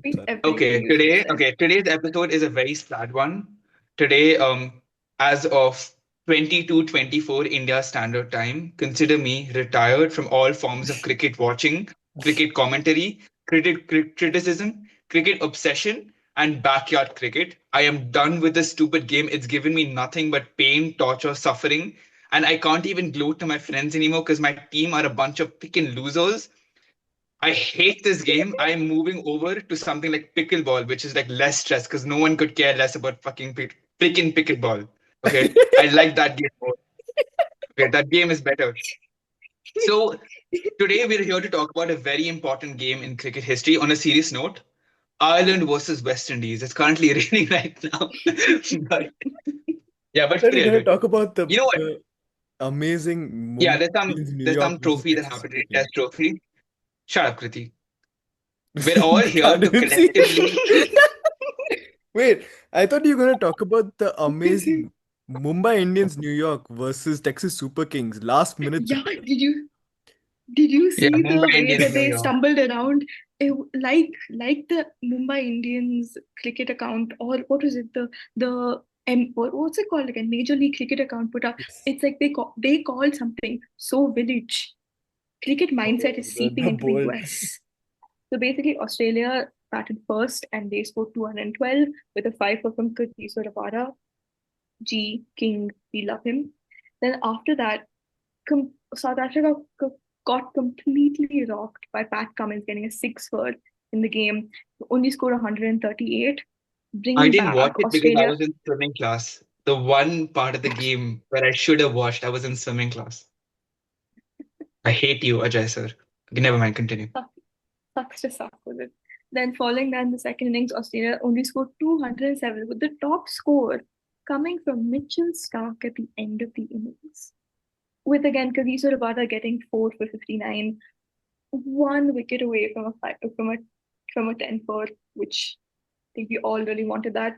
Beat Sorry. everything you just said. Today's episode is a very sad one. Today, as of 22:24 India Standard Time, consider me retired from all forms of cricket watching, cricket commentary, criticism, cricket obsession, and backyard cricket. I am done with this stupid game. It's given me nothing but pain, torture, suffering, and I can't even gloat to my friends anymore because my team are a bunch of freaking losers. I hate this game. I'm moving over to something like pickleball, which is like less stress because no one could care less about freaking pickleball. Okay, I like that game more. Okay, that game is better. So today we're here to talk about a very important game in cricket history. On a serious note, Ireland versus West Indies. It's currently raining right now, but yeah, I but thought you were still, gonna dude. talk about You know what? the amazing Yeah, Mumbai Indians New there's York some versus trophy that Texas happened Super in Test Kings. Trophy. Shut up, Kriti. We're all here Can't to even see. collectively. Wait, I thought you were gonna talk about the amazing Mumbai Indians New York versus Texas Super Kings last minute Yeah, success. did you Yeah, see Mumbai the way Indians, that New they York. stumbled around? Like the Mumbai Indians cricket account, or what was it, what's it called again, Major League Cricket account put up. Yes. It's like they called something so village. Cricket mindset Oh, is the seeping into the bold. US. So basically, Australia batted first and they scored 212 with a five from Kurtiso Rabada. G King, we love him. Then after that, South Africa got completely rocked by Pat Cummins getting a six for in the game. Only scored 138, I bringing didn't watch back it because I Australia. was in swimming class. The one part of the game where I should have watched, I was in swimming class. I hate you, Ajay sir. Okay, never mind, continue. Sucks to suck with it. Then following that in the second innings, Australia only scored 207 with the top score coming from Mitchell Stark at the end of the innings. With again Kagiso Rabada getting 4 for 59, one wicket away from a from a 10 for, which I think we all really wanted that.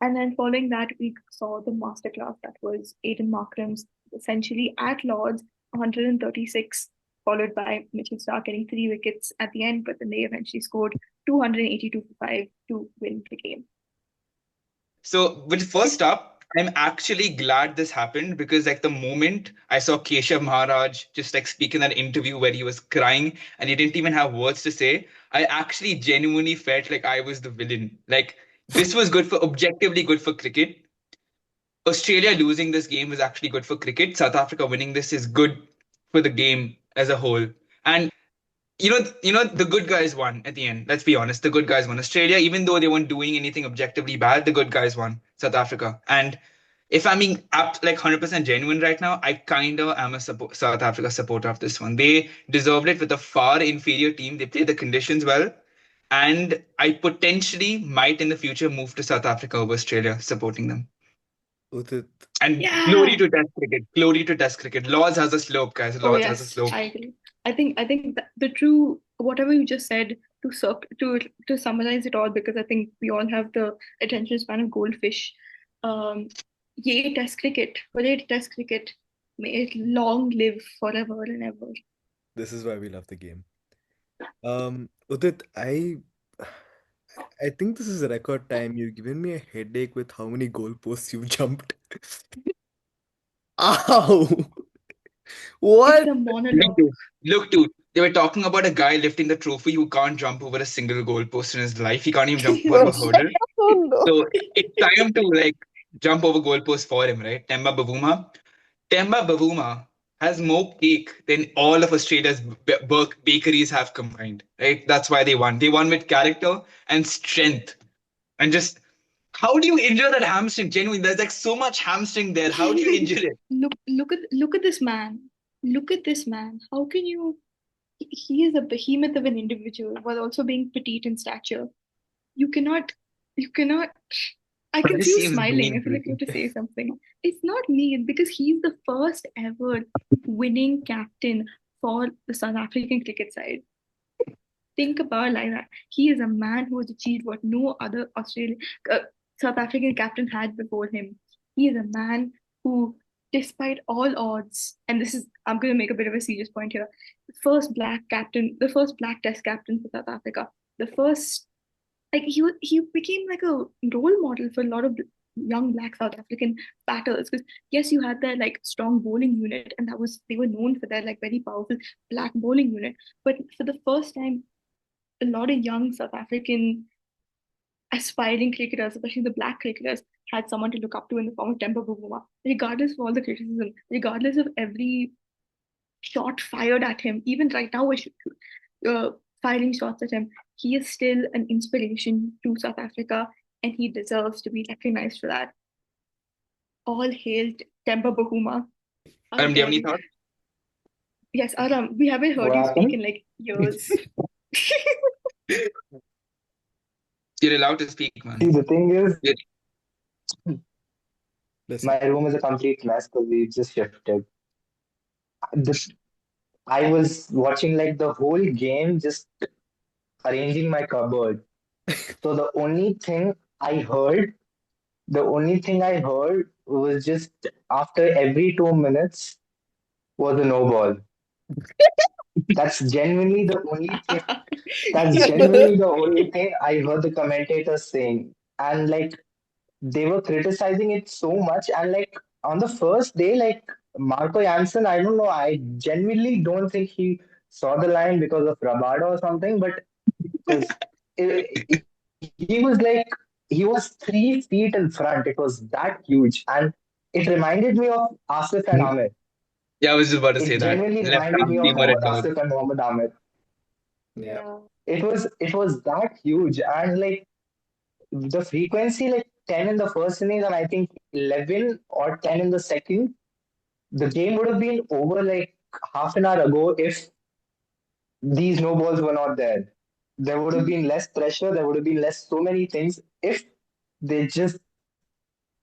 And then following that, we saw the masterclass that was Aiden Markram's essentially at Lords 136, followed by Mitchell Stark getting three wickets at the end, but then they eventually scored 282 for 5 to win the game. So, but first up, I'm actually glad this happened because, like, the moment I saw Keshav Maharaj just like speak in that interview where he was crying and he didn't even have words to say, I actually genuinely felt like I was the villain. Like, this was good for objectively good for cricket. Australia losing this game was actually good for cricket. South Africa winning this is good for the game as a whole. And the good guys won at the end. Let's be honest, the good guys won. Australia, even though they weren't doing anything objectively bad, the good guys won. South Africa, and if I'm being like 100% genuine right now, I kind of am a South Africa supporter of this one. They deserved it with a far inferior team. They played the conditions well, and I potentially might in the future move to South Africa over Australia, supporting them. Udit. And glory Yeah. to Test cricket. Glory to Test cricket. Lords has a slope, guys. Oh Lords has a yes, slope. I agree. I think that the true whatever you just said to summarize it all, because I think we all have the attention span of goldfish. Um, Yay Test cricket, hooray Test cricket, may it long live forever and ever. This is why we love the game. Udit, I think this is a record time. You've given me a headache with how many goalposts you've jumped. Ow! It's What? a Look, monologue. dude. Look, dude. They were talking about a guy lifting the trophy who can't jump over a single goalpost in his life. He can't even jump over a hurdle. Oh no. So it's time to like jump over goalposts for him, right? Temba Bavuma. Temba Bavuma has more cake than all of Australia's bakeries have combined, right? That's why they won. They won with character and strength. And just how do you injure that hamstring? Genuinely, there's like so much hamstring there. How do you injure it? Look at this man. Look at this man. How can you? He is a behemoth of an individual while also being petite in stature. You cannot. You cannot. I But can see this you seems smiling. mean, I feel like you Preeti. have to say something. It's not me, because he's the first ever winning captain for the South African cricket side. Think about it like that. He is a man who has achieved what no other uh, South African captain had before him. He is a man who, despite all odds, and this is, I'm going to make a bit of a serious point here, the first black Test captain for South Africa, the first like he became like a role model for a lot of young black South African batters. Because yes, you had their like strong bowling unit, and that was they were known for their like very powerful black bowling unit. But for the first time, a lot of young South African aspiring cricketers, especially the black cricketers, had someone to look up to in the form of Temba Bavuma. Regardless of all the criticism, regardless of every shot fired at him, even right now we're uh, firing shots at him, he is still an inspiration to South Africa, and he deserves to be recognized for that. All hail Temba Bahuma. How Do you have dare any you? thoughts? Yes, Aram, we haven't heard What you speak happened? in like years. You're allowed to speak, man. See, the thing is, Yeah. Listen. my room is a complete mess because we just shifted. This, I was watching like the whole game, just arranging my cupboard. So the only thing I heard was just after every 2 minutes was a no ball. That's genuinely the only thing. That's genuinely the only thing I heard the commentators saying. And like they were criticizing it so much. And like on the first day, like Marco Jansen, I don't know, I genuinely don't think he saw the line because of Rabada or something, but because he was like, he was 3 feet in front. It was that huge. And it reminded me of Asif and Amir. Yeah, I was just about to say It that. genuinely Left reminded arm me of seamer at north. Asif and Mohammad Amir. Yeah. Yeah. It was that huge. And like the frequency, like 10 in the first innings and I think 11 or 10 in the second, the game would have been over like half an hour ago if these no balls were not there. There would have been less pressure, there would have been less so many things if they just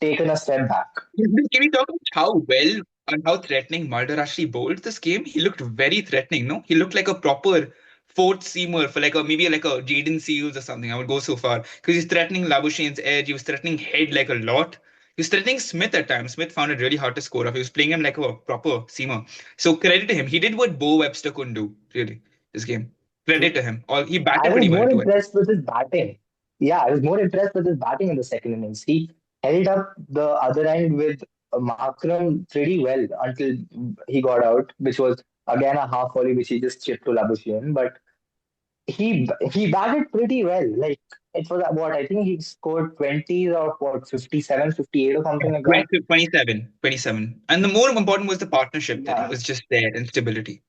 taken a step back. Can we talk about how well and how threatening Mulder actually bowled this game? He looked very threatening, no? He looked like a proper fourth seamer for like a maybe like a Jaden Seals or something. I would go so far. Because he's threatening Labuschane's edge, he was threatening Head like a lot. He was threatening Smith at times. Smith found it really hard to score off. He was playing him like a proper seamer. So credit to him. He did what Bo Webster couldn't do, really, this game. Credit True. to him. All he I batted was pretty well more too, I think. impressed with his batting. Yeah, I was more impressed with his batting in the second innings. He held up the other end with Markram pretty well until he got out, which was again a half volley which he just chipped to Labuschagne. But he batted pretty well. Like it was what I think he scored 20 or what 57, 58 or something like that. 27. And the more important was the partnership there. It Yeah, was just there and stability.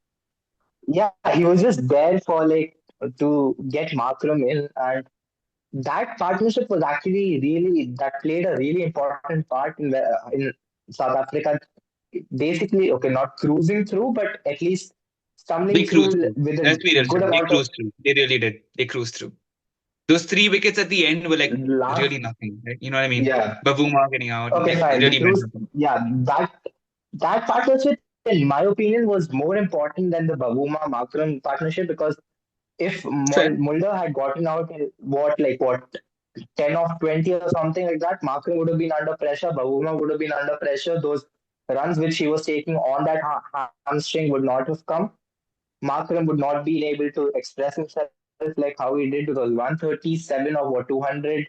yeah, he was just there for like to get Markram in, and that partnership was actually really that played a really important part in South Africa. Basically, okay, not cruising through, but at least They stumbling cruised through through. with a Let's be real, good Sam. They amount of cruised through. They really did. They cruised through. Those 3 wickets at the end were like last. really nothing, right? You know what I mean? Yeah, Bavuma getting out and okay, like it fine. The really meant cruise. nothing. Yeah, that partnership, in my opinion, was more important than the Bavuma Markram partnership because if Fair. Mulder had gotten out in what 10 of 20 or something like that, Markram would have been under pressure, Bavuma would have been under pressure. Those runs which he was taking on that hamstring would not have come. Markram would not be able to express himself like how he did because 137 or what 200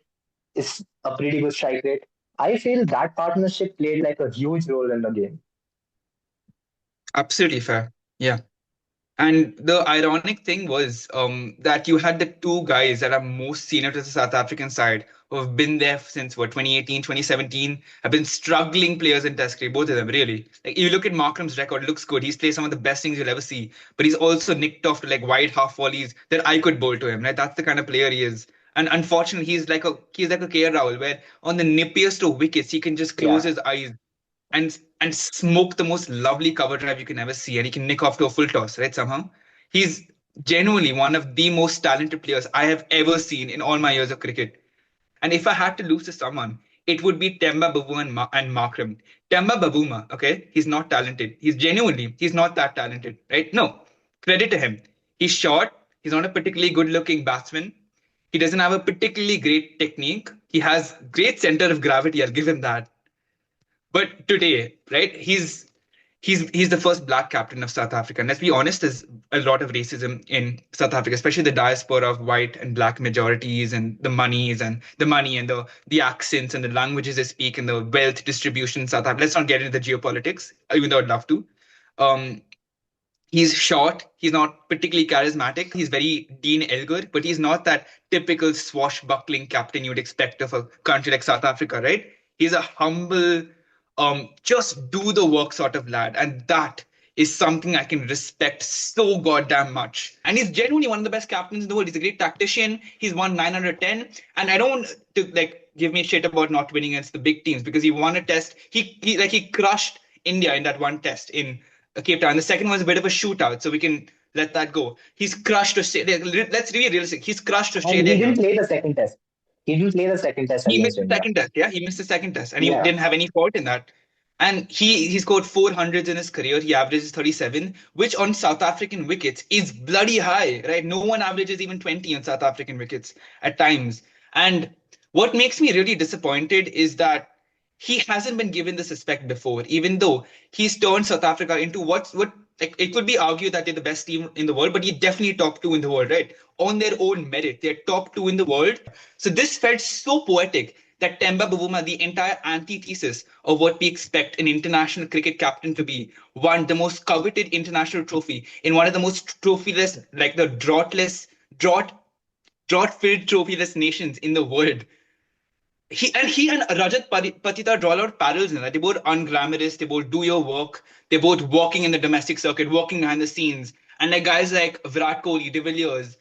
is a pretty good strike rate. I feel that partnership played like a huge role in the game. Absolutely fair. Yeah. And the ironic thing was that you had the two guys that are most senior to the South African side who have been there since what 2018, 2017, have been struggling players in Test cricket, both of them really. Like you look at Markram's record, it looks good. He's played some of the best things you'll ever see, but he's also nicked off to like wide half volleys that I could bowl to him. Right, that's the kind of player he is. And unfortunately, he's like a KR Rahul, where on the nippiest of wickets he can just close Yeah, his eyes and smoke the most lovely cover drive you can ever see, and he can nick off to a full toss, right? Somehow, he's genuinely one of the most talented players I have ever seen in all my years of cricket. And if I had to lose to someone, it would be Temba Babu and Markram. Temba Babuma, okay, he's not talented. He's not that talented, right? No, credit to him. He's short. He's not a particularly good-looking batsman. He doesn't have a particularly great technique. He has great center of gravity. I'll give him that. But today, right, he's the first black captain of South Africa. And let's be honest, there's a lot of racism in South Africa, especially the diaspora of white and black majorities, and the money and the accents and the languages they speak and the wealth distribution in South Africa. Let's not get into the geopolitics, even though I'd love to. Um, He's short. He's not particularly charismatic. He's very Dean Elgar, but he's not that typical swashbuckling captain you'd expect of a country like South Africa, right? He's a humble, just do the work sort of lad. And that is something I can respect so goddamn much. And he's genuinely one of the best captains in the world. He's a great tactician. He's won 910. And I don't to like give me shit about not winning against the big teams, because he won a test. He crushed India in that one test in Cape Town. The second one is a bit of a shootout, so we can let that go. He's crushed Australia. Let's be realistic. He's crushed And Australia he here. didn't play the second test. He didn't play the second test He missed against the India. second test. Yeah, he missed the second test, and he Yeah. didn't have any fault in that. And he scored 400s in his career. He averages 37, which on South African wickets is bloody high, right? No one averages even 20 on South African wickets at times. And what makes me really disappointed is that he hasn't been given this respect before, even though he's turned South Africa into what like it could be argued that they're the best team in the world, but he's definitely top two in the world, right? On their own merit, they're top two in the world. So this felt so poetic that Temba Bavuma, the entire antithesis of what we expect an international cricket captain to be, won the most coveted international trophy in one of the most trophyless, like the drought-filled trophyless nations in the world. He and Rajat Patita draw out parallels in that. They both unglamorous, they both do your work, they're both walking in the domestic circuit, walking behind the scenes. And like guys like Virat Kohli, De Villiers,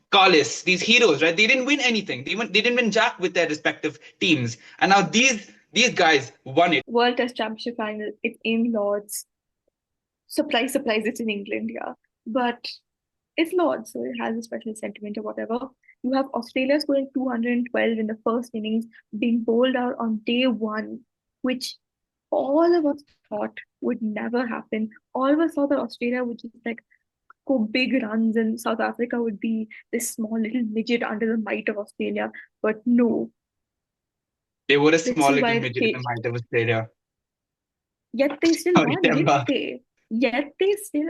Carlos, these heroes, right? They didn't win anything. They didn't win jack with their respective teams. And now these guys won it. World Test Championship final, it's in Lords. Surprise, surprise, it's in England, yeah. But it's Lords, so it has a special sentiment or whatever. You have Australia scoring 212 in the first innings, being bowled out on day one, which all of us thought would never happen. All of us thought that Australia would just like go big runs and South Africa would be this small little midget under the might of Australia. But no, They were a this small is little why midget in the might of Australia. yet they still Sorry, won, didn't Temba. they? Yet they still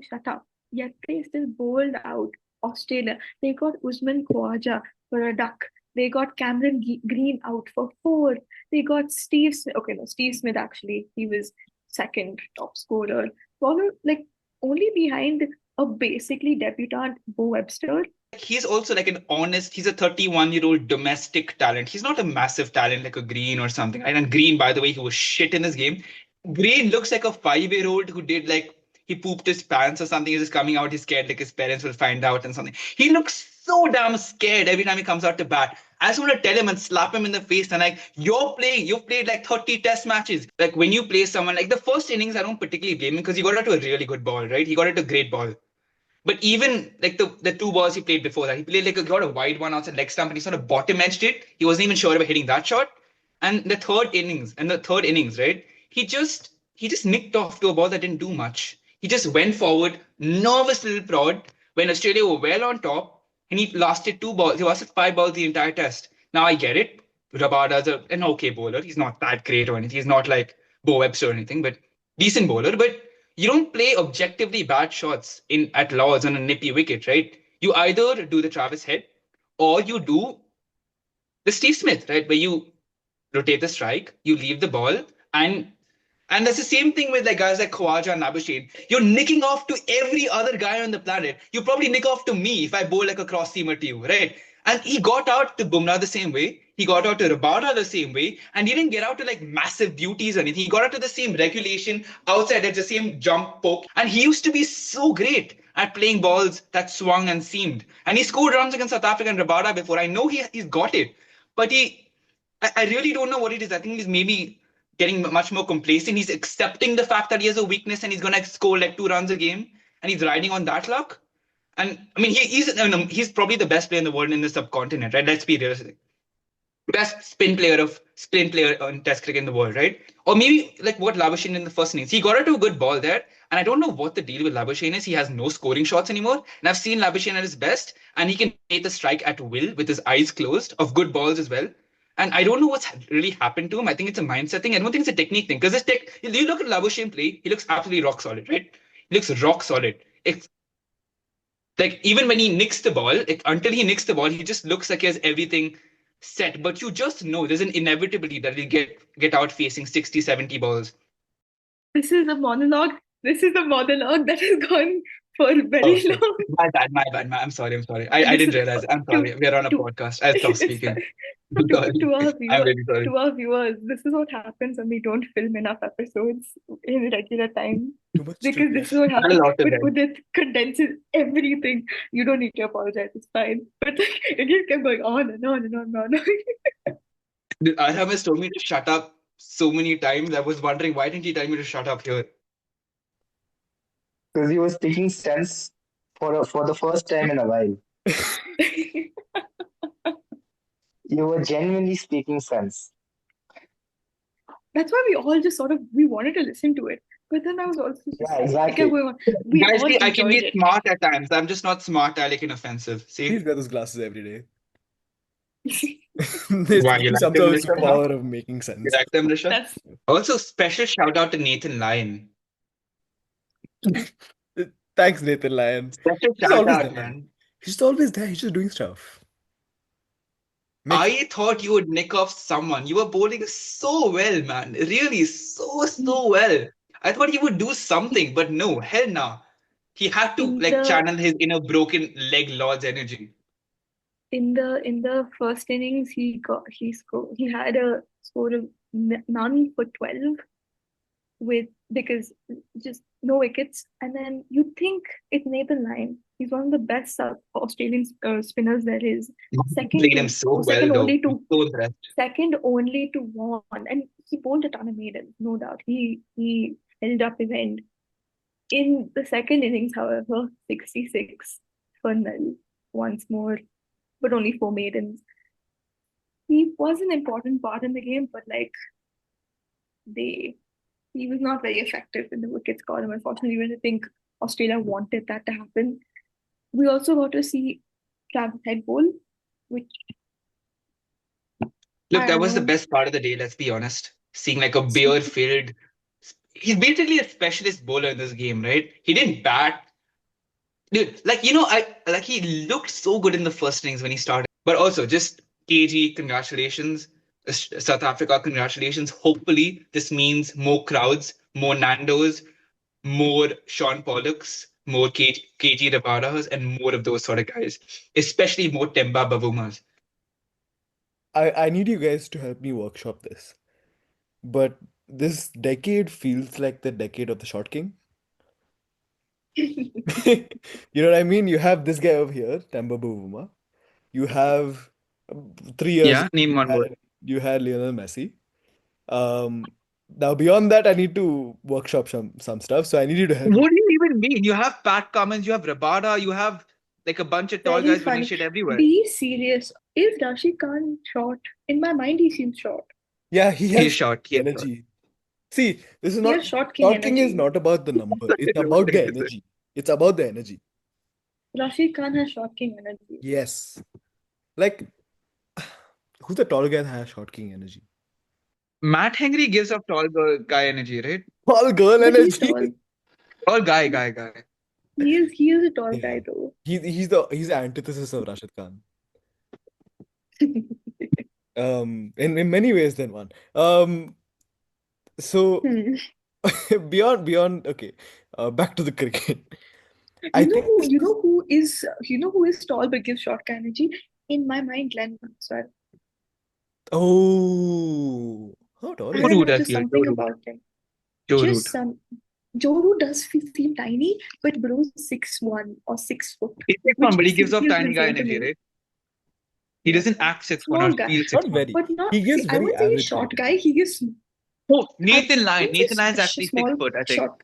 shut up. Yet they still bowled out Australia. They got Usman Khawaja for a duck. They got Cameron Green out for four. They got Steve Smith. Okay, no, Steve Smith actually. He was second top scorer. Followed like only behind a basically debutant Bo Webster. He's also like he's a 31-year-old domestic talent. He's not a massive talent like a Green or something. Right? And Green, by the way, he was shit in this game. Green looks like a 5-year-old who did like he pooped his pants or something. He's just coming out. He's scared like his parents will find out and something. He looks so damn scared every time he comes out to bat. I just want to tell him and slap him in the face and like, you've played like 30 test matches. Like when you play someone like the first innings, I don't particularly blame him because he got out to a really good ball, right? He got out to a great ball. But even like the two balls he played before that, he played like he got a wide one outside leg stump and he sort of bottom edged it. He wasn't even sure about hitting that shot. And the third innings, right? He just nicked off to a ball that didn't do much. He just went forward, nervous little prod when Australia were well on top, and he lasted 2 balls. He lasted 5 balls the entire test. Now I get it. Rabada's an okay bowler. He's not that great or anything. He's not like Bo Webster or anything, but decent bowler. But you don't play objectively bad shots in at Lords on a nippy wicket, right? You either do the Travis Head or you do the Steve Smith, right? Where you rotate the strike, you leave the ball, and that's the same thing with like guys like Khawaja and Labuschagne. You're nicking off to every other guy on the planet. You probably nick off to me if I bowl like a cross seamer to you, right? And he got out to Bumrah the same way. He got out to Rabada the same way. And he didn't get out to like massive duties or anything. He got out to the same regulation outside at the same jump poke. And he used to be so great at playing balls that swung and seamed. And he scored runs against South Africa and Rabada before. I know he's got it. But I really don't know what it is. I think he's maybe getting much more complacent. He's accepting the fact that he has a weakness and he's going to score like 2 runs a game. And he's riding on that luck. And I mean, he's probably the best player in the world in the subcontinent, right? Let's be realistic. Best spin player on Test cricket in the world, right? Or maybe like what Labuschagne in the first innings. He got out to a good ball there, and I don't know what the deal with Labuschagne is. He has no scoring shots anymore, and I've seen Labuschagne at his best, and he can take the strike at will with his eyes closed of good balls as well. And I don't know what's really happened to him. I think it's a mindset thing. I don't think it's a technique thing. Because this tech, you look at Labuschagne play, he looks absolutely rock solid, right? He looks rock solid. It's like even when he nicks the ball, until he nicks the ball, he just looks like he has everything set. But you just know there's an inevitability that he'll get out facing 60, 70 balls. This is a monologue. This is a monologue that has gone for Oh, very shit. long. My bad. I'm sorry. I didn't Listen, realize. I'm sorry. We're on a to podcast. I'll stop it's speaking. fine. I'm sorry. I'm really sorry. To our viewers, this is what happens when we don't film enough episodes in regular time. Too much to Because this is digest. what Not a happens. lot to But read. Udit condenses everything. You don't need to apologize. It's fine. But it just kept going on and on and on and on. Dude, Arham has told me to shut up so many times. I was wondering why didn't he tell me to shut up here? Because he was speaking sense for the first time in a while. You were genuinely speaking sense. That's why we all just we wanted to listen to it. But then I was also just Yeah, it kept exactly. going on. We Guys, all see, I can enjoyed be it. smart at times. I'm just not smart, Alec, and offensive. He's See? got those glasses every day. Why, you It's like some them, sort of Rishabh, now? superpower of making You sense. like them, Rishabh? That's Also, special shout out to Nathan Lyon. Thanks, Nathan Lyon. Special He's shout always out, there. man. He's just always there. He's just doing stuff. I thought you would nick off someone. You were bowling so well, man. Really, so well. I thought he would do something, but no, hell no. He had to in like the channel his inner broken leg lord's energy. in the first innings he had a score of none for 12 with because just no wickets, and then you think it's Nathan Lyon. He's one of the best Australian spinners there is. He played him so well, though. I'm so impressed. Second only to Vaughan, and he bowled a ton of maidens, no doubt. He held up his end. In the second innings, however, 66 for nil once more, but only 4 maidens. He was an important part in the game, but they he was not very effective in the wickets column. Unfortunately, I think Australia wanted that to happen. We also got to see Travis Head bowl, which Look, I that don't was the know. best part of the day, let's be honest. Seeing like a bare filled. He's basically a specialist bowler in this game, right? He didn't bat. Dude, he looked so good in the first innings when he started. But also, just KG, congratulations. South Africa, congratulations. Hopefully, this means more crowds, more Nandos, more Sean Pollocks, more KG Rabadas, and more of those sort of guys. Especially more Temba Bavumas. I need you guys to help me workshop this. But this decade feels like the decade of the Short King. You know what I mean? You have this guy over here, Temba Bavuma. You have 3 years Yeah, ago, name one more. you had Lionel Messi. Now beyond that, I need to workshop some stuff. So I need you to help me. What do you even mean? You have Pat Cummins, you have Rabada, you have like a bunch of tall Very guys winning funny. shit everywhere. Be serious. Is Rashid Khan short? In my mind, he seems short. Yeah, he He's has short. He is short. energy. See, this is He not has Short King Short King is energy. not about the number. It's It's about the okay to say. energy. It's about the energy. Rashid Khan has Short King energy. Yes. Like, who's the tall guy that has Short King energy? Matt Henry gives off tall guy energy, right? Tall girl But he's energy. tall. Tall guy. He is a tall Yeah. guy though. He's the antithesis of Rashid Khan. In many ways than one. So Hmm. beyond okay, back to the cricket. I think You know who is tall but gives short energy? In my mind, Glenn Maxwell. oh, how tall I is Joe don't he? Root, know, I just feel. something about him. Joe Just Root. some. Joe Root does seem tiny, but bro's 6'1" or 6 foot, He's 6'1", which but he gives off feels tiny guy insane to energy, me. right? He Yeah, doesn't act 6'1" or small guy, feel Not 6'1". very. but not. He gives See, I very wouldn't say he's average short cricket. guy. He gives. Oh, I Nathan Lyon. wouldn't Nathan say Lyon's actually small, 6 foot, I think. short.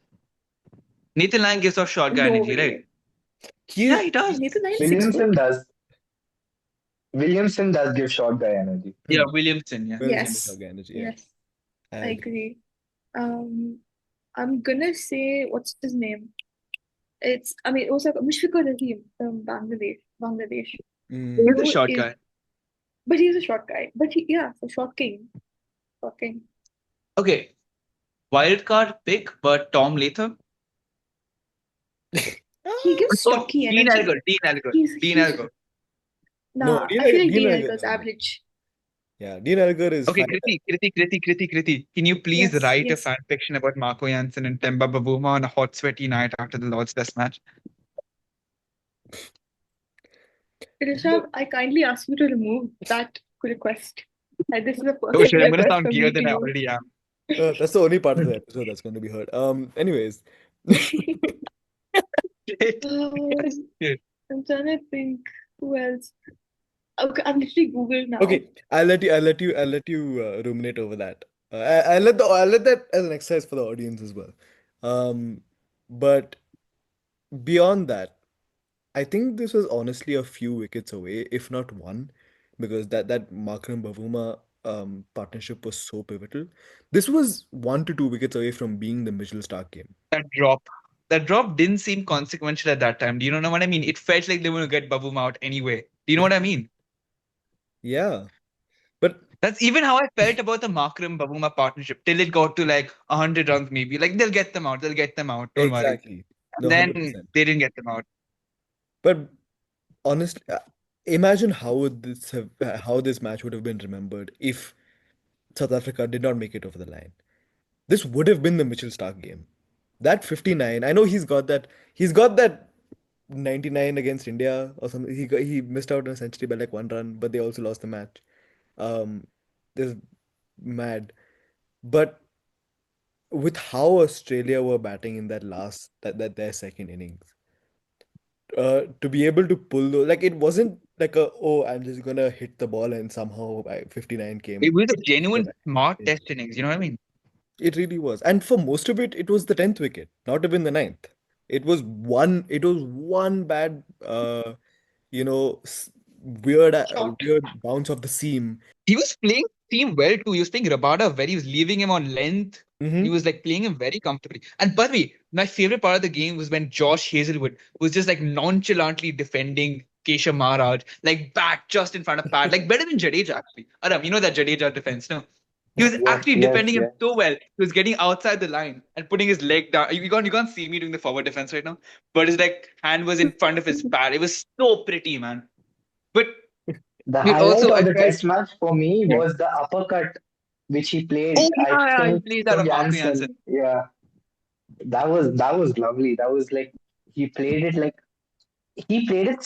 Nathan Lyon gives off short guy No energy, right? way. He Yeah, is. he does. Nathan Lyon's 6 foot. Williamson does. Williamson does give short guy energy. Yeah, Williamson, yeah. Well, Yes. short guy energy. Yeah, Yes, I I agree. agree. I'm gonna say what's his name? It was like Mushfiqur Rahim from Bangladesh. He's a Bro short is guy. But he's a short guy. But yeah, so shocking. Shocking. Okay, wild card pick, but Tom Latham. He gives Oh, stocky Dean energy. Elgar, Dean Elgar, He's Dean he's Elgar. No, nah. I feel like Dean Dean Elgar Elgar's is good. average. Yeah, Dean Elgar is Okay, fine. Kriti. Can you please Yes, write a yes. fan fiction about Marco Jansen and Temba Bavuma on a hot, sweaty night after the Lord's Test match? Rishabh, I kindly ask you to remove that request. Like, this is a Oh personal shit, I'm gonna request sound from gayer me to than I you. already am. That's the only part of the episode that's going to be heard. Anyways. Shit. Uh, Shit. I'm trying to think who else. Okay, I'm literally Googled now. Okay, I'll let you ruminate over that. I'll let that as an exercise for the audience as well. Um, but beyond that, I think this was honestly a few wickets away, if not one, because that Markram Bavuma partnership was so pivotal. This was 1 to 2 wickets away from being the Mitchell Stark game. That drop. That drop didn't seem consequential at that time. Do you know what I mean? It felt like they were gonna get Bavuma out anyway. Do you know what I mean? Yeah, but That's even how I felt about the Markram Bavuma partnership till it got to like 100 runs, maybe. Like they'll get them out. They'll get them out. Don't worry. exactly, no, And then 100%. they didn't get them out. But honestly, imagine how would how this match would have been remembered if South Africa did not make it over the line. This would have been the Mitchell Stark game. That 59, I know he's got that 99 against India or something. He missed out on a century by like 1 run, but they also lost the match. Um, this mad. But with how Australia were batting in that their second innings, to be able to pull those, like it wasn't like oh, I'm just gonna hit the ball and somehow 59 It came. was a genuine smart test innings. You know what I mean? It really was. And for most of it, it was the 10th wicket, not even the ninth. It was one bad, you know, Shot. weird bounce of the seam. He was playing team well too. He was playing Rabada well. He was leaving him on length. He Hmm. was like playing him very comfortably. And by the way, my favorite part of the game was when Josh Hazelwood was just like nonchalantly defending Keshav Maharaj, like back just in front of Pat, like better than Jadeja actually. Aram, you know that Jadeja defense, no? He was Yes, actually yes, defending him yes. so well. He was getting outside the line and putting his leg down. You can't see me doing the forward defense right now, but his like hand was in front of his pad. It was so pretty, man. But The it highlight also of I the felt test match for me yeah. was the uppercut which he Oh played, I yeah, he think, plays that to on Marco Jansen. Jansen. Yeah, that was lovely. That was like he played it like he played it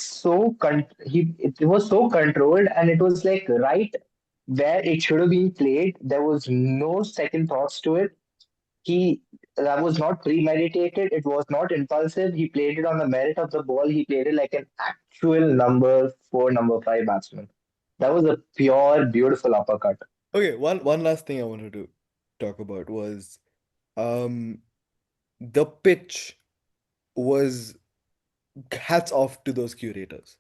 it was so controlled, and it was like right where it should have been played. There was no second thoughts to it. He That was not premeditated. It was not impulsive. He played it on the merit of the ball. He played it like an actual number four, number five batsman. That was a pure, beautiful uppercut. Okay, one last thing I wanted to talk about was um the pitch was hats off to those curators.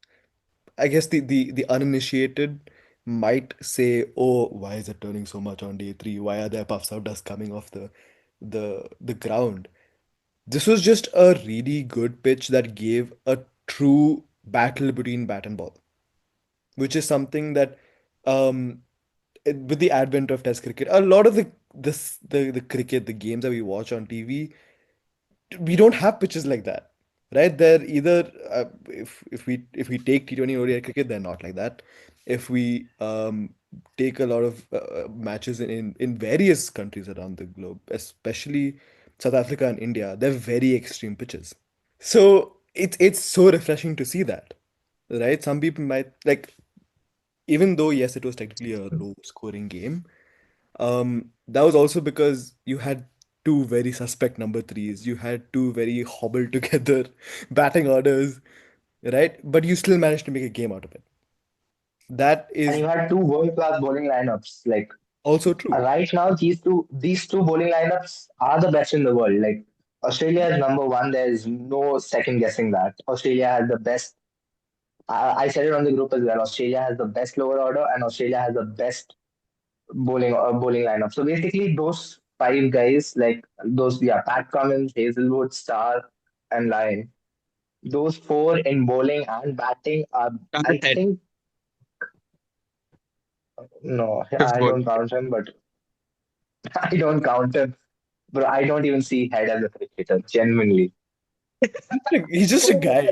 I guess the uninitiated might say, "Oh, why is it turning so much on day three? Why are there puffs of dust coming off the ground?" This was just a really good pitch that gave a true battle between bat and ball, which is something that, um, with the advent of Test cricket, a lot of the cricket, the games that we watch on TV, we don't have pitches like that, right? They're either if we take T20 ODI cricket, they're not like that. If we take a lot of matches in various countries around the globe, especially South Africa and India, they're very extreme pitches. So it's so refreshing to see that, right? Some people might like, even though yes, it was technically a low scoring game, that was also because you had two very suspect number threes. You had two very hobbled together batting orders, right? But you still managed to make a game out of it. That And is you had two world-class bowling lineups. Like also true. right now, these two bowling lineups are the best in the world. Like Australia is number one. There is no second guessing that. Australia has the best. I said it on the group as well. Australia has the best lower order, and Australia has the best bowling lineup. So basically, those five guys, like those, yeah, Pat Cummins, Hazelwood, Starr, and Lyon. Those four in bowling and batting are, That's I a 10. think, No, I Football. don't count him, but I don't count him. Bro, I don't even see Head as a cricketer, genuinely. He's just a guy.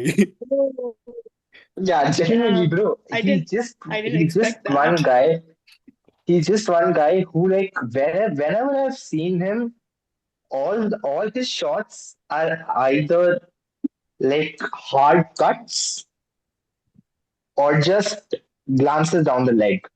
Yeah, genuinely, Yeah, bro. I didn't I didn't He's just expect one that. guy. He's just one guy who, like, whenever I've seen him, all his shots are either like hard cuts or just glances down the leg.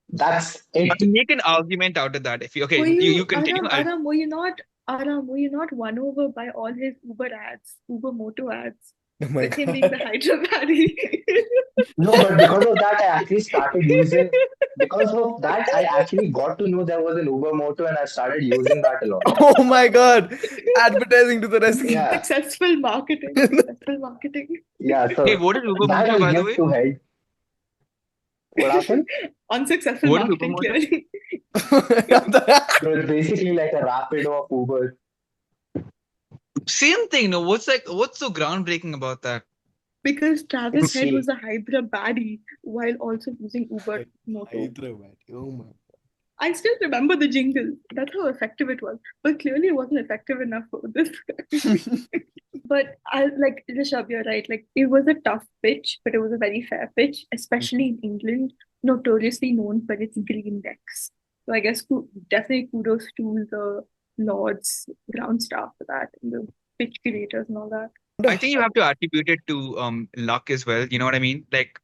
That's I it. can make an argument out of that. If you Were okay, you you continue. Aram, Aram, were you not won over by all his Uber ads, Uber Moto ads, Oh my with him being the God. Hyderabadi? No, but because of that, I actually started using. Because of that, I actually got to know there was an Uber Moto, and I started using that a lot. Oh my God. Advertising to the rescue. Yeah, Successful marketing, successful marketing. yeah. Hey, So what is Uber that Moto, I'll by the give way? to Head. What happened? Unsuccessful What is Uber marketing, Moto? clearly. So it's basically like a Rapido of Uber. Same thing. No, what's so groundbreaking about that? Because Travis It's Head was See, a Hyderabadi while also using Uber Moto. Hyderabad. Oh my. I still remember the jingle. That's how effective it was. But clearly, it wasn't effective enough for this. But I like Rishabh, you're right. Like it was a tough pitch, but it was a very fair pitch, especially in England, notoriously known for its green decks. So I guess definitely kudos to the Lords ground staff for that and the pitch curators and all that. I think you have to attribute it to luck as well. You know what I mean? Like,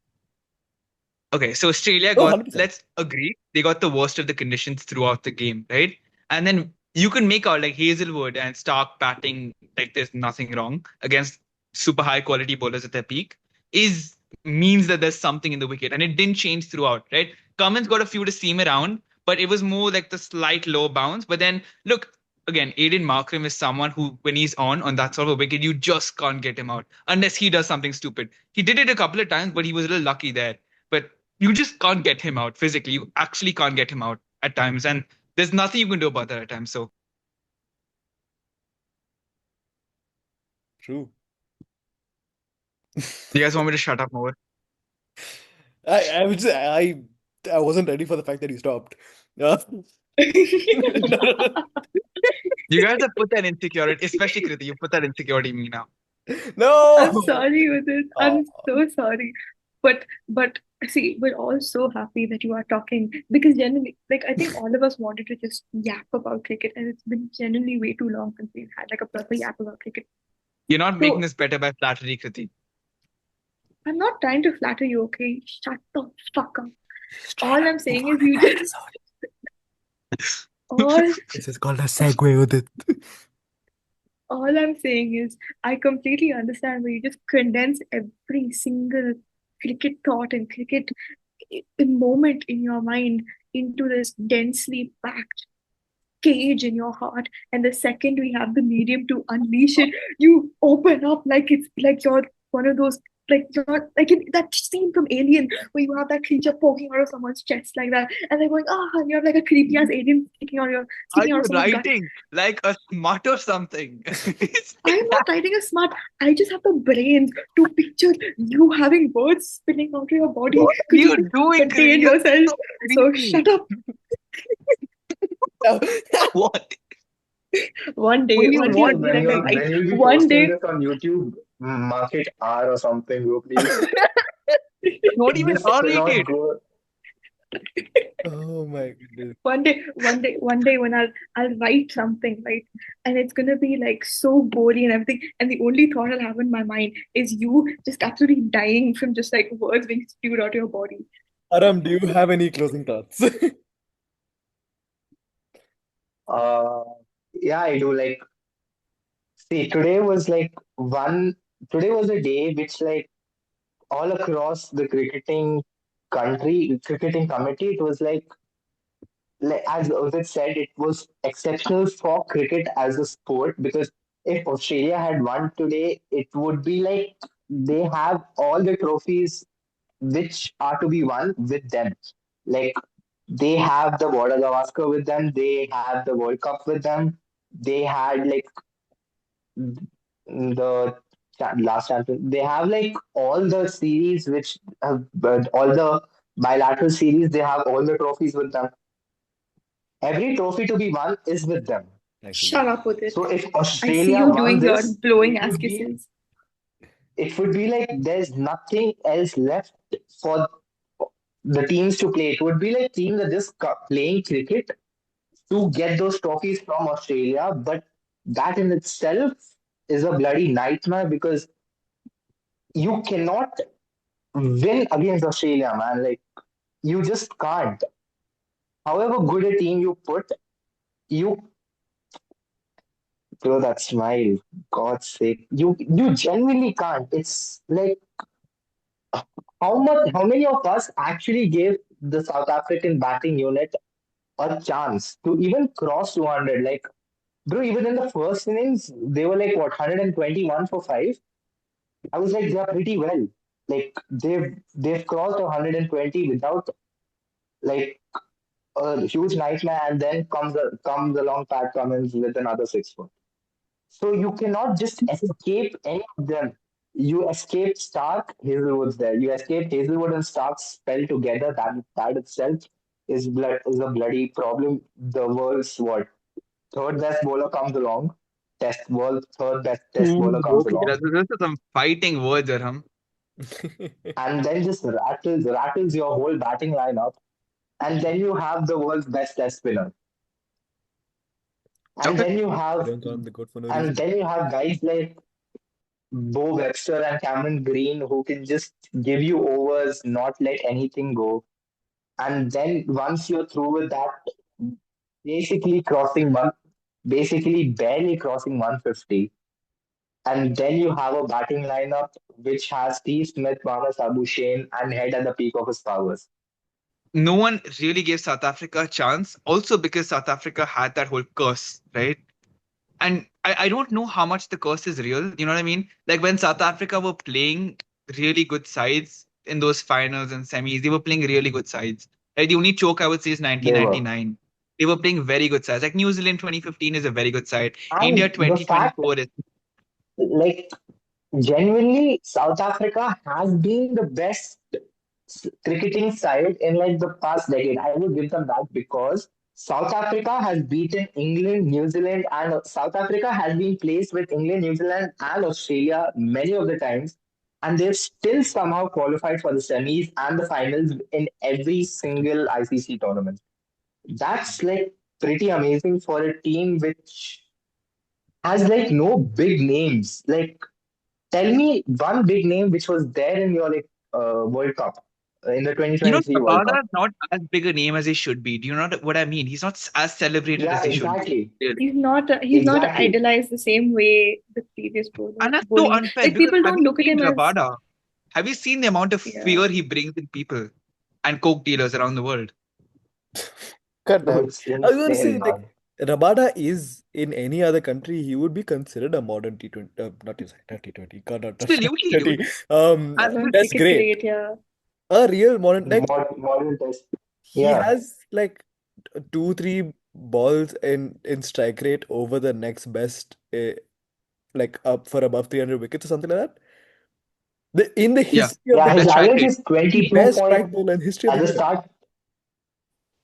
okay, so Australia Oh, got, 100%. let's agree, they got the worst of the conditions throughout the game, right? And then you can make out like Hazelwood and Stark batting like there's nothing wrong against super high quality bowlers at their peak is means that there's something in the wicket, and it didn't change throughout, right? Cummins got a few to seam around, but it was more like the slight low bounce. But then look, again, Aiden Markram is someone who, when he's on that sort of a wicket, you just can't get him out unless he does something stupid. He did it a couple of times, but he was a little lucky there. But you just can't get him out physically. You actually can't get him out at times, and there's nothing you can do about that at times. So True. you guys want me to shut up more? I was just, I wasn't ready for the fact that he stopped. You guys have put that insecurity, especially Kriti, you put that insecurity in me now. I'm No. sorry with it. Oh, I'm so sorry. But see, we're all so happy that you are talking because generally, like I think all of us wanted to just yap about cricket, and it's been generally way too long since we've had like a proper yap about cricket. You're not making So this better by flattery, Kriti. I'm not trying to flatter you, okay? Shut the fuck up. he's All trying to I'm move saying on is in you the just episode. all This is called a segue with it. all I'm saying is I completely understand where you just condense every single cricket thought and cricket moment in your mind into this densely packed cage in your heart. And the second we have the medium to unleash it, you open up like it's like you're one of those, like you're like in that scene from Alien where you have that creature poking out of someone's chest like that, and they're going ah, and you have like a creepy ass alien Are sticking out you of someone's gut. writing like a smut or something? It's I am not writing a smart. I just have the brains to picture you having words spilling out of your body what are because you you can doing, Kriti? contain You're yourself. so So creepy. shut up. What? One What day, do you one day bro, it'll want? be like a right. when you'll be One posting day, this on YouTube, mark it R or something, bro, please. Don't even This R rate cannot it. go. Oh my goodness. one day when I'll write something, right, and it's gonna be like so gory and everything, and the only thought I'll have in my mind is you just absolutely dying from just like words being spewed out of your body. Aram, do you have any closing thoughts? Uh, yeah, I do. Like, see, today was a day which, like, all across the cricketing committee, it was like as Udit said, it was exceptional for cricket as a sport because if Australia had won today, it would be like they have all the trophies which are to be won with them. Like they have the Border Gavaskar with them, they have the World Cup with them, they had like the last champion. They have like all the series which have all the Bilateral series, they have all the trophies with them. Every trophy to be won is with them. Shut Actually. up with it. So if I see Australia you won doing your this, blowing ass kisses. it would be like there's nothing else left for the teams to play. It would be like teams are just playing cricket to get those trophies from Australia, but that in itself is a bloody nightmare because you cannot win against Australia, man. Like you just can't. However good a team you put, you throw that smile. God's sake, you genuinely can't. It's like how many of us actually gave the South African batting unit a chance to even cross 200? Like, bro, even in the first innings, they were like what 121 for five. I was like, they're pretty well. Like they've crossed 120 without like a huge nightmare, and then comes along Pat Cummins with another 6 foot. So you cannot just escape any of them. You escape Stark, Hazelwood's there. You escape Hazelwood and Stark's spell together. That itself is a bloody problem. The world's what third best bowler comes along. World third best test bowler comes Okay, along, those are some fighting words, Arham. and then just rattles your whole batting lineup. And then you have the world's best test spinner. And Okay. then you They have don't call him the goat for no and reason. then you have guys like Bo Webster and Cameron Green who can just give you overs, not let anything go. And then once you're through with that, basically crossing one, basically barely crossing 150. And then you have a batting lineup which has Steve Smith, Mohammad Abu Shane, and Head at the peak of his powers. No one really gave South Africa a chance, also because South Africa had that whole curse, right? And I don't know how much the curse is real. You know what I mean? Like when South Africa were playing really good sides in those finals and semis, they were playing really good sides. Right? The only choke I would say is They were. 1999. They were playing very good sides. Like New Zealand 2015 is a very good side. India And the fact, 2024 is. like, genuinely, South Africa has been the best cricketing side in like the past decade. I would give them that because South Africa has beaten England, New Zealand, and South Africa has been placed with England, New Zealand, and Australia many of the times, and they've still somehow qualified for the semis and the finals in every single ICC tournament. That's like pretty amazing for a team which has like no big names. Like, tell me one big name which was there in your like World Cup in the You know, 2023 World Tabata Cup. is not as big a name as he should be. Do you know what I mean? He's not as celebrated Yeah, as he should be. exactly, Really. He's not exactly. idolized the same way the previous And that's so bowling. unfair Like because people have don't you look at seen him as Rabada? Have you seen the amount of yeah. fear he brings in people and coke dealers around the world? God No, damn. it's I was going to say, insane, like, man. Rabada is in any other country, he would be considered a modern T20, not T20, God, not Absolutely, dude. T20. And Modern That's cricket great. great, yeah. A real modern, like, Modern test. he Yeah, has like two, three balls in strike rate over the next best, like up for above 300 wickets or something like that. In the Yeah, history of the yeah. His that's test, strike average rate. is the 22 best point strike bowler in history of at the the game. start.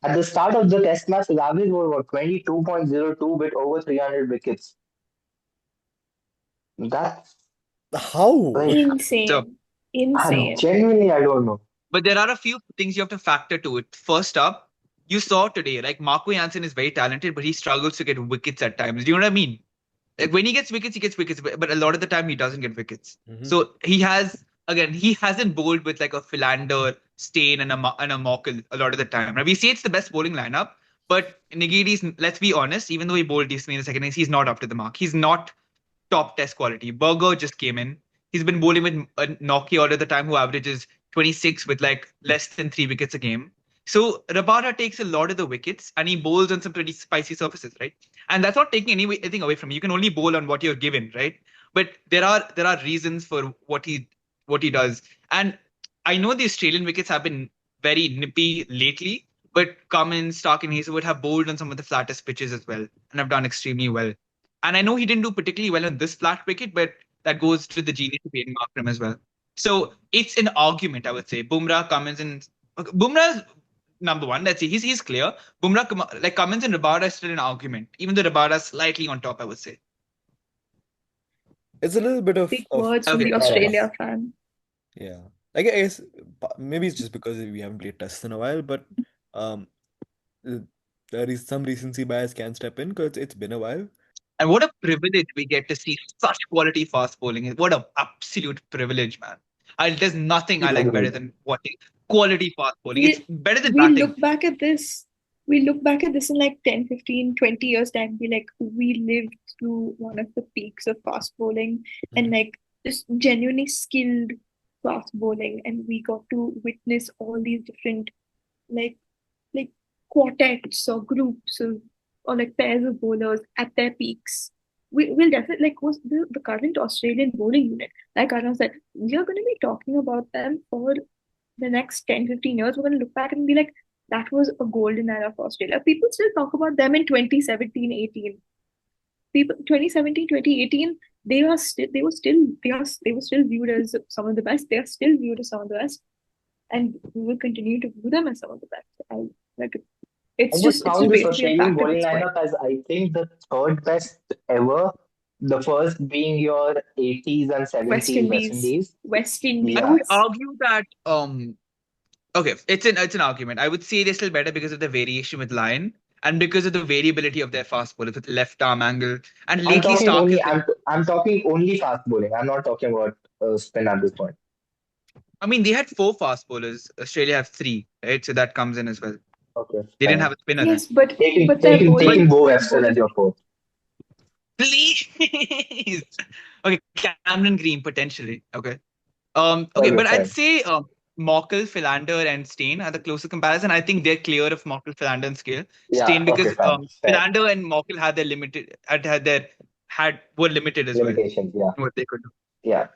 At the start of the test match, his average was what 22.02 with over 300 wickets. That's How? like So, Insane. Insane. genuinely I don't know. but there are a few things you have to factor to it. First up, you saw today, like Marco Jansen is very talented, but he struggles to get wickets at times. Do you know what I mean? Like when he gets wickets, but a lot of the time he doesn't get wickets. Mhm. So he hasn't bowled with like a Philander, Stain, and a Morkel a lot of the time. Right? We say it's the best bowling lineup, but Nigiri's, let's be honest, even though he bowled decently in the second innings, he's not up to the mark. He's not top test quality. Berger just came in. He's been bowling with a Noki all of the time who averages 26 with like less than 3 wickets a game. So Rabada takes a lot of the wickets and he bowls on some pretty spicy surfaces, right? And that's not taking anything away from you. You can only bowl on what you're given, right? But there are reasons for what he does. And I know the Australian wickets have been very nippy lately, but Cummins, Stark, and Hazelwood have bowled on some of the flattest pitches as well and have done extremely well. And I know he didn't do particularly well on this flat wicket, but that goes to the genius of Aiden Markram as well. So it's an argument, I would say. Bumrah, Cummins, and Okay, Bumrah's number one. Let's see. He's clear. Bumrah, like Cummins and Rabada is still an argument. Even though Rabada is slightly on top, I would say. It's a little bit Big of words from Okay, the Fair enough. Australia fan. yeah. I guess maybe it's just because we haven't played tests in a while, but um, uh, there is some recency bias can step in because it's been a while. and what a privilege we get to see such quality fast bowling. What a absolute privilege, man. There's nothing I like better Agreed. than watching quality fast bowling. It's we better than we batting. look back at this we look back at this in like 10, 15, 20 years time, be like, we lived through one of the peaks of fast bowling, and Mhm. like just genuinely skilled fast bowling, and we got to witness all these different like like quartets or groups of, or like pairs of bowlers at their peaks. We will definitely, like, was the current Australian bowling unit, like Arnav said, we are going to be talking about them for the next 10, 15 years. We're going to look back and be like, that was a golden era for Australia. People still talk about them in 2017, 18. People 2017, 2018, they were still viewed as some of the best. They are still viewed as some of the best, and we will continue to view them as some of the best. Like I just it's found just this basically a Australian fact at bowling this point. lineup as I think the third best ever. The first being your 80s and West 70s West Indies, Indies. West I Yeah. would Indies. argue that okay, it's an argument. I would say they're still better because of the variation with line and because of the variability of their fast bowlers with left arm angle. And I'm lately, talking Stark only has been. I'm talking only fast bowling. I'm not talking about spin at this point. I mean, they had four fast bowlers. Australia have three, right? So that comes in as well. Okay, They didn't fine. have a spinner then. Yes, but But Taking Bo their Webster as bowling your fourth. please, okay, Cameron Green potentially. Okay, Okay, but I'd fine. say Mockle, Philander, and Stain are the closer comparison. I think they're clear of Mockle, Philander, and Scale. Yeah, Stain okay, because fine. Fair. Philander and Mockle had their limited had their had were limited as well Limitations, yeah. in what they could do. Yeah.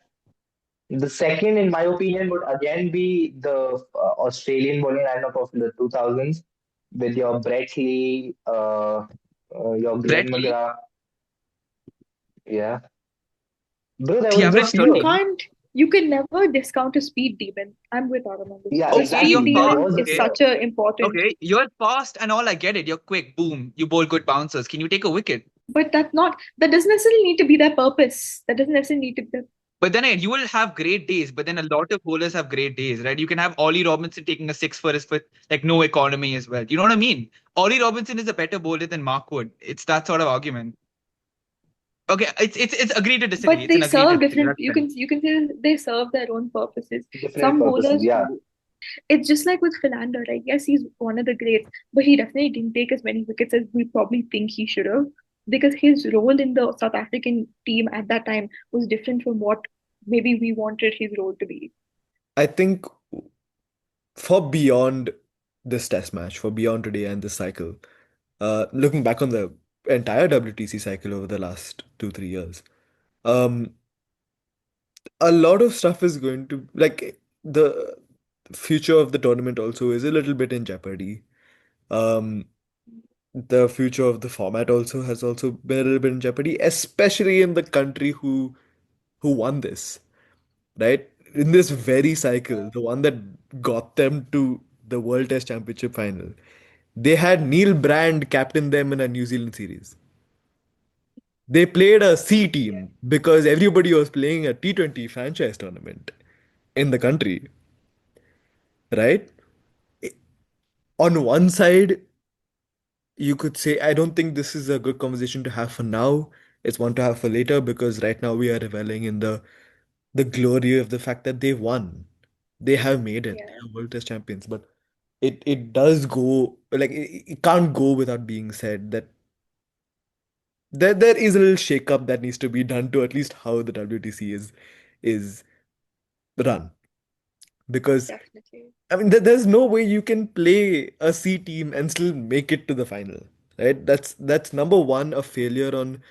The second, in my opinion, would again be the Australian bowling lineup of the 2000s with your Brett Lee, your Brett Glenn Lee, McGrath. Yeah. Bro, there he was averaged just you few. 30. can't you can never discount a speed demon. I'm with Adam on this. Yeah, A Okay, speed you're exactly. There fast. demon was a is Okay, player. such a important, you're fast and all. I get it. You're quick. Boom. You bowl good bouncers. Can you take a wicket? but that doesn't necessarily need to be their purpose. That doesn't necessarily need to be But then you will have great days. But then a lot of bowlers have great days, right? You can have Ollie Robinson taking a six for his with like no economy as well. You know what I mean? Ollie Robinson is a better bowler than Mark Wood. It's that sort of argument. Okay, it's agree to disagree. but It's they an agree to serve disagree. different, That's fair. you can say they serve their own purposes. Different Some purposes. bowlers Yeah, who, it's just like with Philander, right? Yes, he's one of the greats, but he definitely didn't take as many wickets as we probably think he should have, because his role in the South African team at that time was different from what maybe we wanted his role to be. I think for beyond this test match, for beyond today and this cycle, looking back on the entire WTC cycle over the last 2, 3 years, um, a lot of stuff is going to like the future of the tournament also is a little bit in jeopardy. Um, the future of the format also has also been a little bit in jeopardy, especially in the country who won this, right? In this very cycle, the one that got them to the World Test Championship final, they had Neil Brand captain them in a New Zealand series. They played a C Yeah. team because everybody was playing a T20 franchise tournament in the country, right? On one side, you could say, I don't think this is a good conversation to have for now. It's one to have for later because right now we are reveling in the glory of the fact that they won. They have made it. They Yeah, are World Test champions. But it does go like it can't go without being said that there is a little shake-up that needs to be done to at least how the WTC is run. Because definitely. I mean there's no way you can play a C team and still make it to the final. Right? That's number one, a failure on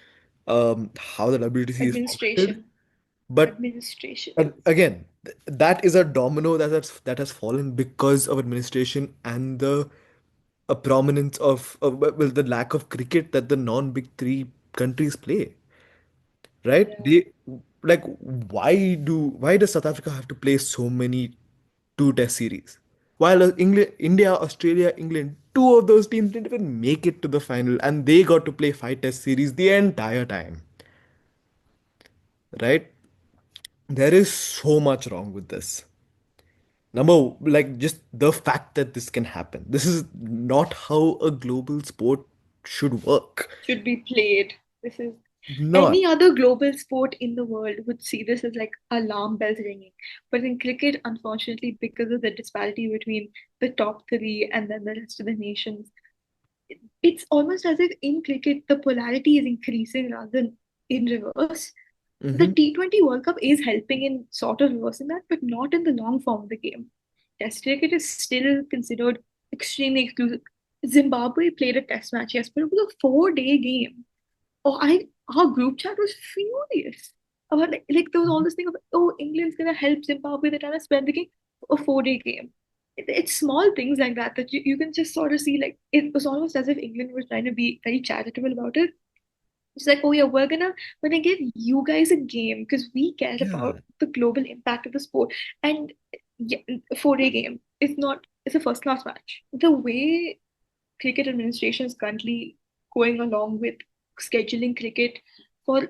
how the WTC is formatted. Administration. But Administration. again, that is a domino that has fallen because of administration and the a prominence of well, the lack of cricket that the non-big three countries play, right? Yeah. They like why does South Africa have to play so many two test series? While England, India, Australia, England, two of those teams didn't even make it to the final, and they got to play five test series the entire time, right? There is so much wrong with this. Number, like just the fact that this can happen. This is not how a global sport should work. Should be played. This is Not. any other global sport in the world would see this as like alarm bells ringing. But in cricket, unfortunately, because of the disparity between the top three and then the rest of the nations, it's almost as if in cricket the polarity is increasing rather than in reverse. The Hmm. T20 World Cup is helping in sort of reversing that, but not in the long form of the game. Test cricket is still considered extremely exclusive. Zimbabwe played a test match, yes, but it was a 4 day game. Oh, our group chat was furious about like there was all this thing of England's gonna help Zimbabwe, they're trying to spread the game, a 4 day game. It's small things like that that you can just sort of see like it was almost as if England was trying to be very charitable about it. It's like, oh yeah, we're gonna give you guys a game because we care Yeah. about the global impact of the sport. And yeah, a 4 day game. It's a first class match. The way cricket administration is currently going along with scheduling cricket for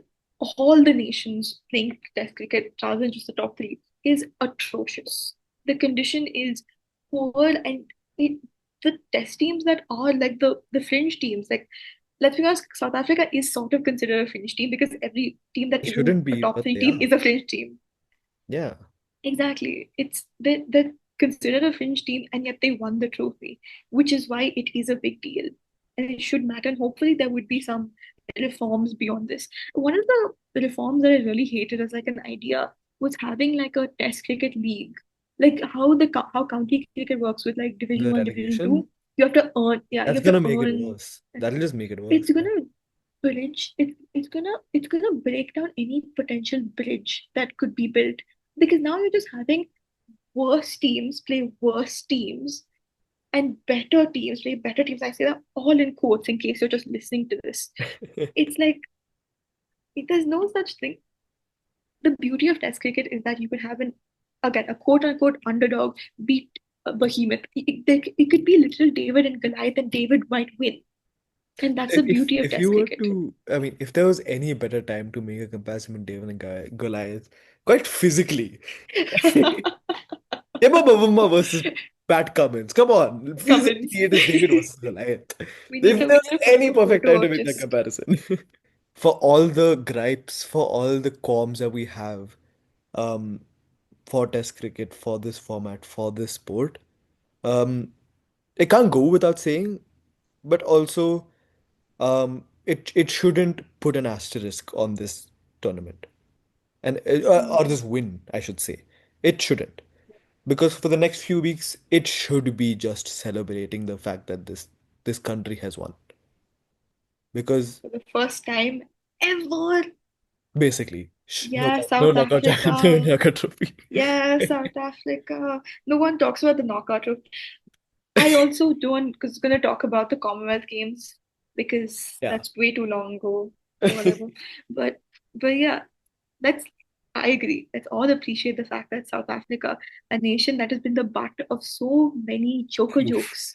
all the nations playing test cricket rather than just the top three is atrocious. The condition is poor and it the test teams that are like the fringe teams, like let's be honest, South Africa is sort of considered a fringe team because every team that isn't Shouldn't a be, top but three they team are. is a fringe team. Yeah. Exactly. They're considered a fringe team and yet they won the trophy, which is why it is a big deal. And it should matter. And hopefully there would be some reforms beyond this. One of the reforms that I really hated as like an idea was having like a test cricket league. Like how county cricket works with like Division The One, Division relegation, Two. You have to earn, yeah, you that's have to gonna make it earn. worse. That'll just make it It's worse. Yeah. gonna it's gonna break down any potential bridge that could be built because now you're just having worse teams play worse teams and better teams play better teams. I say that all in quotes in case you're just listening to this. It's like there's no such thing. The beauty of Test cricket is that you could have an again a quote unquote underdog beat a behemoth. It could be little David and Goliath, and David might win, and that's the If beauty of if you Test were cricket. to, I mean, if there was any better time to make a comparison with David and Goliath, quite physically, Timber versus Pat Cummins. Come on, physically Cummins. it is David versus Goliath. we need If to we there's need to put any up a perfect time photo to of make that just comparison. For all the gripes, for all the qualms that we have, um, for Test cricket, for this format, for this sport, um, it can't go without saying, but also, it shouldn't put an asterisk on this tournament and or this win, I should say. It shouldn't. Because for the next few weeks, it should be just celebrating the fact that this country has won. Because for the first time ever. basically, Yeah, no South knockout, no Africa. knockout trophy. Yeah, South Africa. No one talks about the knockout. I also don't, because we're going to talk about the Commonwealth Games because Yeah. that's way too long ago or whatever. But yeah, that's I agree. Let's all appreciate the fact that South Africa, a nation that has been the butt of so many joker Oof. jokes,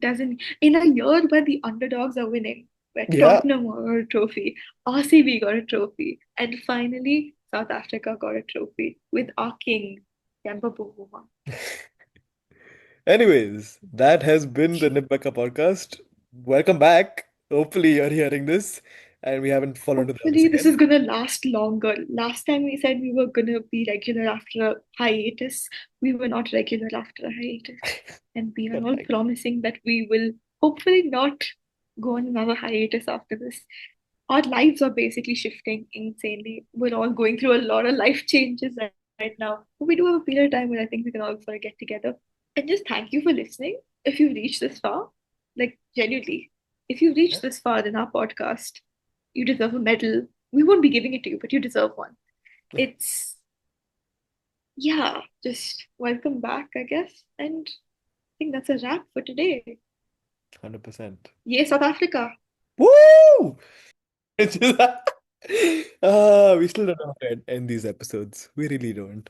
doesn't in a year where the underdogs are winning, where Yeah. Tottenham got a trophy, RCB got a trophy, and finally South Africa got a trophy with our king, Demba Bavuma. Anyways, that has been the Nipbaka podcast. Welcome back. Hopefully, you're hearing this and we haven't fallen to the abyss Hopefully, this again. is gonna last longer. Last time we said we were gonna be regular after a hiatus, we were not regular after a hiatus. And we are But all like, promising that we will hopefully not go on another hiatus after this. Our lives are basically shifting insanely. We're all going through a lot of life changes right now. But we do have a period of time where I think we can all sort of get together. And just thank you for listening. If you've reached this far, like genuinely, if you've yeah, reached this far in our podcast, you deserve a medal. We won't be giving it to you, but you deserve one. It's, yeah, just welcome back, I guess. And I think that's a wrap for today. 100%. Yay, South Africa. Woo! We still don't know how to end these episodes. We really don't.